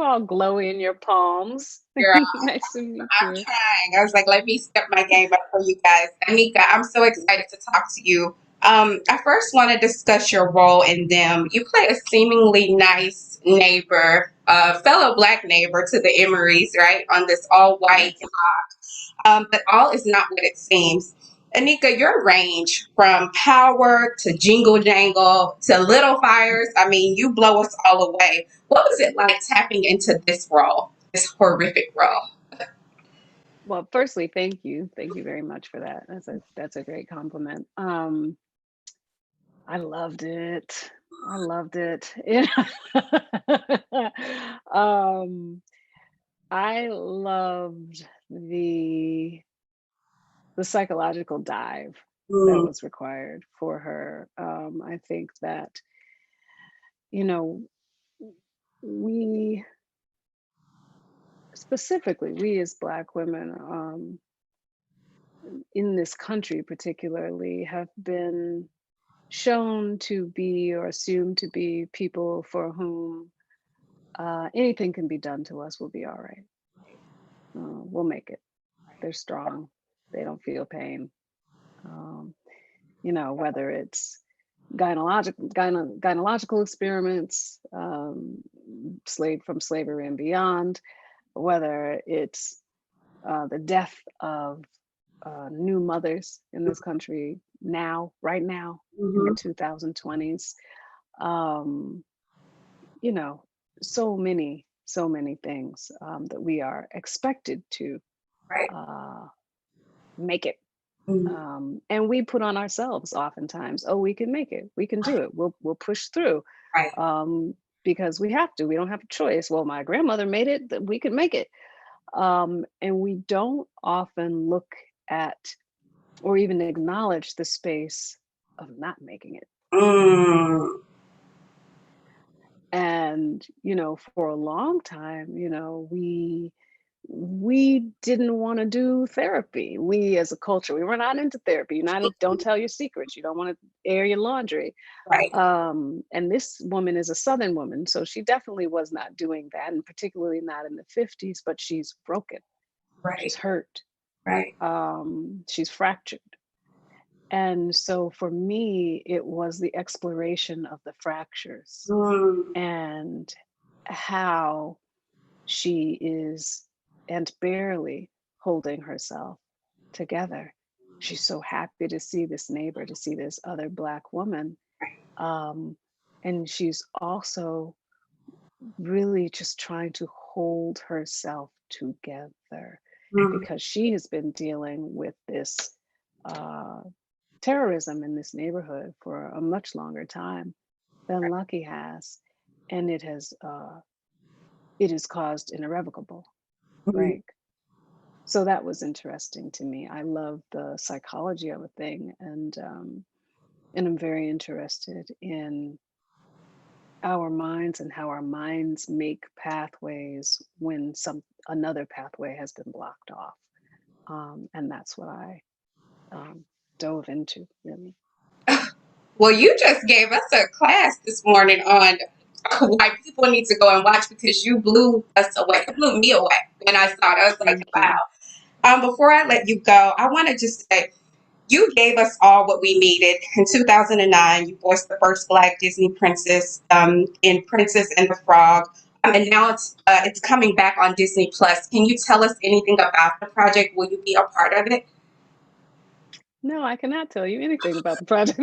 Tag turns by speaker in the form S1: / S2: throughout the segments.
S1: all glowy in your palms.
S2: Girl,
S1: Nice to meet
S2: I'm
S1: you.
S2: trying. I was like, let me step my game up for you guys. Anika, I'm so excited to talk to you. I first want to discuss your role in them. You play a seemingly nice neighbor, fellow black neighbor to the Emerys, right? On this all white,
S1: Yes.
S2: but all is not what it seems. Anika, your range from power to jingle jangle to little fires, I mean, you blow us all away. What was it like tapping into this role, this horrific role?
S1: Well, firstly, thank you. Thank you very much for that. That's a great compliment. I loved it. I loved it. um, I loved the psychological dive that
S2: Mm,
S1: was required for her. I think that, you know, we specifically, we as Black women, in this country particularly, have been shown to be or assumed to be people for whom anything can be done to us, will be all right. We'll make it. They're strong. They don't feel pain. Um, whether it's gynecological experiments, slave from slavery and beyond, whether it's the death of new mothers in this country now, right now, in the
S2: mhm.
S1: 2020s. Um, you know, so many things that we are expected to
S2: Right.
S1: uh, make it.
S2: Mhm.
S1: And we put on ourselves oftentimes, oh, we can make it, we can do it, we'll push through,
S2: Right.
S1: um, because we have to. We don't have a choice. Well, my grandmother made it, that we can make it. And we don't often look at or even acknowledge the space of not making it.
S2: Mm,
S1: And for a long time, we didn't want to do therapy. We as a culture, we were not into therapy. Don't tell your secrets. You don't want to air your laundry.
S2: right.
S1: And this woman is a Southern woman, so she definitely was not doing that, and particularly not in the 50s, but she's broken, she's
S2: Right.
S1: hurt,
S2: Right.
S1: she's fractured. And so for me, it was the exploration of the fractures
S2: Mm,
S1: and how she is and barely holding herself together. She's so happy to see this neighbor, to see this other Black woman. Um, and she's also really just trying to hold herself together
S2: mm,
S1: because she has been dealing with this uh, terrorism in this neighborhood for a much longer time than Lucky has. And it has caused an irrevocable
S2: mm.
S1: break. So that was interesting to me. I love the psychology of a thing, and I'm very interested in our minds and how our minds make pathways when some another pathway has been blocked off. And that's what I um, dove into, really.
S2: Well, you just gave us a class this morning on why people need to go and watch because you blew us away. You blew me away when I saw it. I was like,
S1: Thank you.
S2: wow. Before I let you go, I want to just say you gave us all what we needed. In 2009, you voiced the first Black Disney princess in Princess and the Frog. And now it's coming back on Disney Plus. Can you tell us anything about the project? Will you be a part of it?
S1: No, I cannot tell you anything about the project.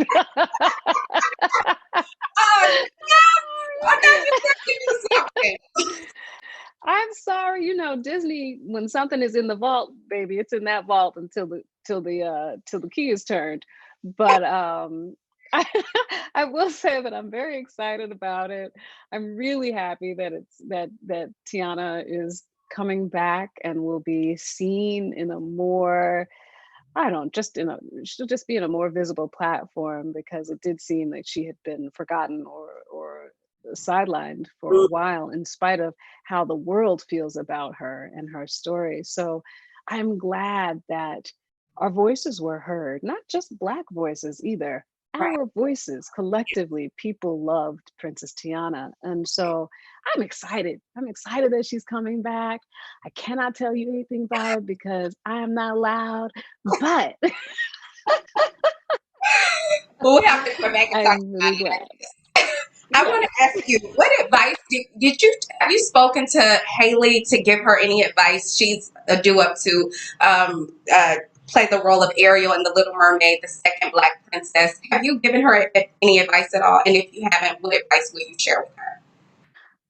S2: Oh, no! I thought you were going to do something.
S1: I'm sorry, Disney, when something is in the vault, baby, it's in that vault until the key is turned. But I, I will say that I'm very excited about it. I'm really happy that that Tiana is coming back and will be seen in a more, I don't just in a she'll just be in a more visible platform, because it did seem like she had been forgotten or sidelined for a while, in spite of how the world feels about her and her story. So I'm glad that our voices were heard, not just Black voices either.
S2: Right.
S1: our voices collectively, people loved Princess Tiana. And so I'm excited. I'm excited that she's coming back. I cannot tell you anything about her because I am not allowed, but
S2: We'll have to come back and talk
S1: I'm
S2: about
S1: really glad.
S2: it. I want
S1: Yes.
S2: to ask you, what advice did you have you spoken to Haley to give her any advice? She's a due up to um, uh, play the role of Ariel in The Little Mermaid, the second Black princess. Have you given her any advice at all? And if you haven't, what advice will you share with her?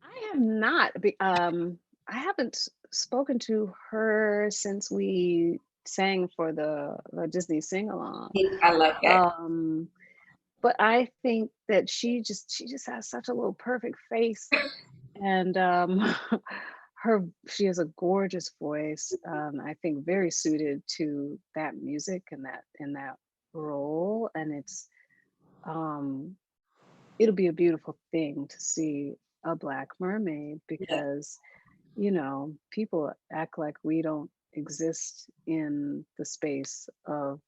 S1: I have not. I haven't spoken to her since we sang for the Disney sing along.
S2: I love that.
S1: Um, but I think that she just has such a little perfect face, and she has a gorgeous voice. I think very suited to that music and that role, and um, it'll be a beautiful thing to see a Black mermaid
S2: Yeah,
S1: because people act like we don't exist in the space of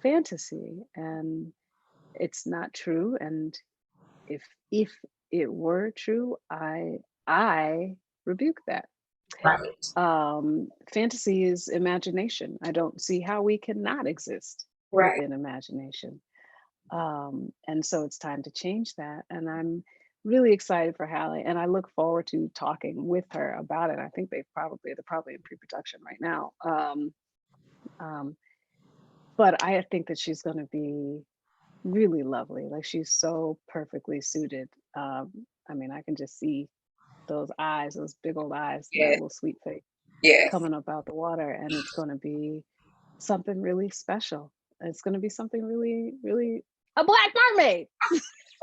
S1: fantasy, and it's not true. And if it were true, I rebuke that.
S2: right,
S1: Fantasy is imagination. I don't see how we cannot exist
S2: right.
S1: within imagination. And so it's time to change that. And I'm really excited for Hallie, and I look forward to talking with her about it. I think they're probably in pre-production right now. Um, but I think that she's going to be really lovely. Like she's so perfectly suited. I mean, I can just see those eyes, those big old eyes, that
S2: Yes,
S1: little sweet face
S2: yes,
S1: coming up out the water, and it's going to be something really special. It's going to be something really, really a Black mermaid.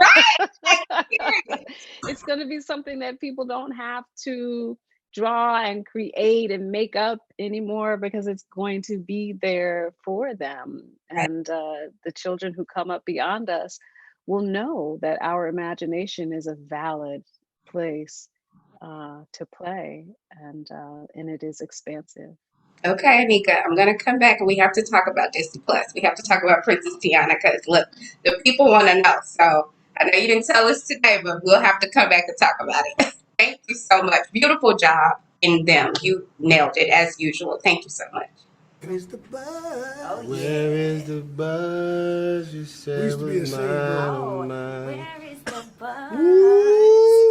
S2: right. Like, period.
S1: It's going to be something that people don't have to draw and create and make up anymore because it's going to be there for them.
S2: Right.
S1: And the children who come up beyond us will know that our imagination is a valid place to play, and it is expansive.
S2: Okay, Anika, I'm gonna come back and we have to talk about Disney Plus. We have to talk about Princess Tiana because look, the people want to know. So I know you didn't tell us today, but we'll have to come back and talk about it. Thank you so much. Beautiful job in them. You nailed it as usual. Thank you so much.
S3: Where is the buzz?
S4: Oh
S3: Where is
S4: yeah.
S3: the buzz? You said we used to be ashamed,
S4: Oh,
S3: mine.
S4: where is the
S3: Ooh.
S4: buzz?